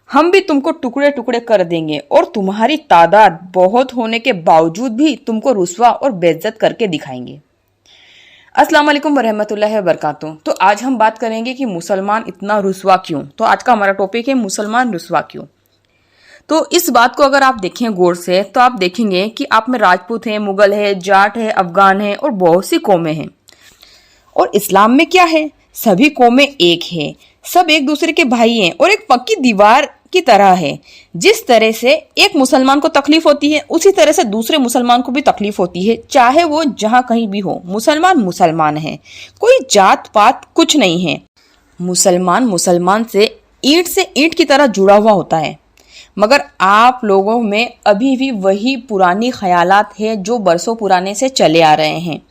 हम भी तुमको टुकड़े टुकड़े कर देंगे और तुम्हारी तादाद बहुत होने के बावजूद भी तुमको रुस्वा और बेइज्जत करके दिखाएंगे। अस्सलाम वालेकुम वरहमतुल्लाहि वबरकातुहू। तो आज हम बात करेंगे कि मुसलमान इतना रुस्वा क्यों। तो आज का हमारा टॉपिक है मुसलमान रुस्वा क्यों। तो इस बात को अगर आप देखें गौर से तो आप देखेंगे कि आप में राजपूत हैं, मुगल है, जाट है, अफगान है और बहुत सी कौमें हैं। और इस्लाम में क्या है, सभी कौमें एक हैं, सब एक दूसरे के भाई हैं और एक पक्की दीवार की तरह है। जिस तरह से एक मुसलमान को तकलीफ होती है उसी तरह से दूसरे मुसलमान को भी तकलीफ होती है, चाहे वो जहां कहीं भी हो। मुसलमान मुसलमान है, कोई जात पात कुछ नहीं है। मुसलमान मुसलमान से ईंट की तरह जुड़ा हुआ होता है। मगर आप लोगों में अभी भी वही पुरानी ख्यालात है जो बरसों पुराने से चले आ रहे हैं।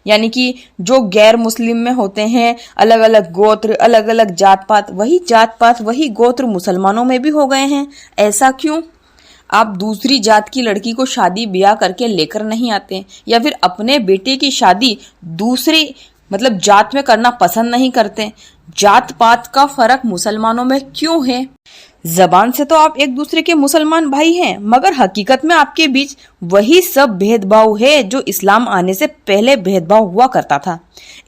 यानी कि जो गैर मुस्लिम में होते हैं, अलग अलग गोत्र, अलग अलग जात पात, वही जात पात वही गोत्र मुसलमानों में भी हो गए हैं। ऐसा क्यों? आप दूसरी जात की लड़की को शादी ब्याह करके लेकर नहीं आते, या फिर अपने बेटे की शादी दूसरी जात में करना पसंद नहीं करते। जात पात का फर्क मुसलमानों में क्यों है? जबान से तो आप एक दूसरे के मुसलमान भाई हैं, मगर हकीकत में आपके बीच वही सब भेदभाव है जो इस्लाम आने से पहले भेदभाव हुआ करता था।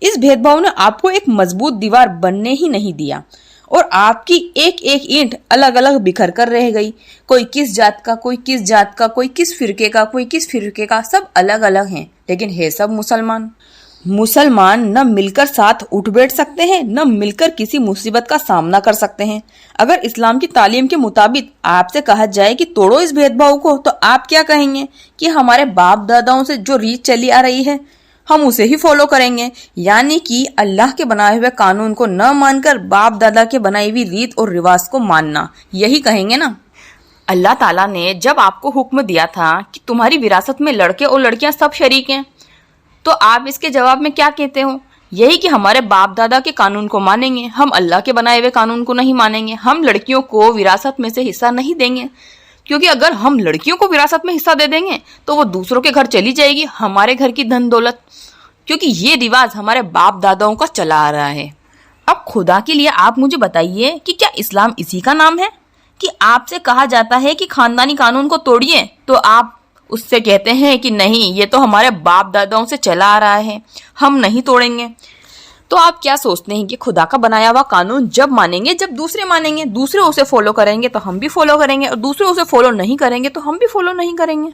इस भेदभाव ने आपको एक मजबूत दीवार बनने ही नहीं दिया और आपकी एक एक ईंट अलग अलग बिखर कर रह गई। कोई किस जात का, कोई किस जात का, कोई किस फिरके का, कोई किस फिरके का, सब अलग अलग हैं, लेकिन है सब मुसलमान। मुसलमान न मिलकर साथ उठ बैठ सकते हैं, न मिलकर किसी मुसीबत का सामना कर सकते हैं। अगर इस्लाम की तालीम के मुताबिक आपसे कहा जाए कि तोड़ो इस भेदभाव को, तो आप क्या कहेंगे कि हमारे बाप दादाओं से जो रीत चली आ रही है हम उसे ही फॉलो करेंगे। यानी कि अल्लाह के बनाए हुए कानून को न मानकर बाप दादा के बनाई हुई रीत और रिवाज को मानना, यही कहेंगे ना। अल्लाह ताला ने जब आपको हुक्म दिया था कि तुम्हारी विरासत में लड़के और लड़कियां सब शरीक हैं, तो आप इसके जवाब में क्या कहते हो? यही कि हमारे बाप दादा के कानून को मानेंगे, हम अल्लाह के बनाए हुए कानून को नहीं मानेंगे। हम लड़कियों को विरासत में से हिस्सा नहीं देंगे, क्योंकि अगर हम लड़कियों को विरासत में हिस्सा दे देंगे तो वो दूसरों के घर चली जाएगी, हमारे घर की धन दौलत, क्योंकि ये रिवाज हमारे बाप दादाओं का चला आ रहा है। अब खुदा के लिए आप मुझे बताइए कि क्या इस्लाम इसी का नाम है कि आपसे कहा जाता है कि खानदानी कानून को तोड़िए, तो आप उससे कहते हैं कि नहीं, ये तो हमारे बाप दादाओं से चला आ रहा है, हम नहीं तोड़ेंगे। तो आप क्या सोचते हैं कि खुदा का बनाया हुआ कानून जब मानेंगे जब दूसरे मानेंगे, दूसरे उसे फॉलो करेंगे तो हम भी फॉलो करेंगे, और दूसरे उसे फॉलो नहीं करेंगे तो हम भी फॉलो नहीं करेंगे।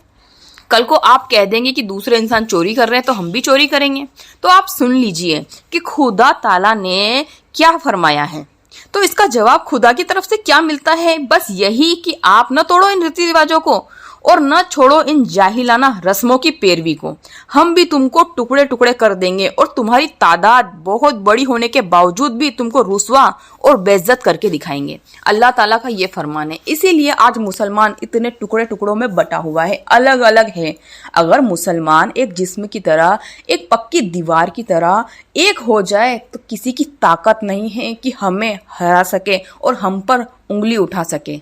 कल को आप कह देंगे कि दूसरे इंसान चोरी कर रहे हैं तो हम भी चोरी करेंगे। तो आप सुन लीजिए कि खुदा ताला ने क्या फरमाया है। तो इसका जवाब खुदा की तरफ से क्या मिलता है? बस यही कि आप न तोड़ो इन रीति रिवाजों को और न छोड़ो इन जाहिलाना रस्मों की पैरवी को। हम भी तुमको टुकड़े टुकड़े कर देंगे और तुम्हारी तादाद बहुत बड़ी होने के बावजूद भी तुमको रुस्वा और बेइज्जत करके दिखाएंगे। अल्लाह ताला का ये फरमान है। इसीलिए आज मुसलमान इतने टुकड़े टुकड़ों में बटा हुआ है, अलग अलग है। अगर मुसलमान एक जिस्म की तरह, एक पक्की दीवार की तरह एक हो जाए तो किसी की ताकत नहीं है कि हमें हरा सके और हम पर उंगली उठा सके।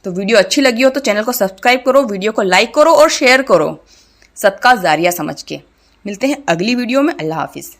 तो वीडियो अच्छी लगी हो तो चैनल को सब्सक्राइब करो, वीडियो को लाइक करो और शेयर करो, सदका जारिया समझ के। मिलते हैं अगली वीडियो में। अल्लाह हाफिज।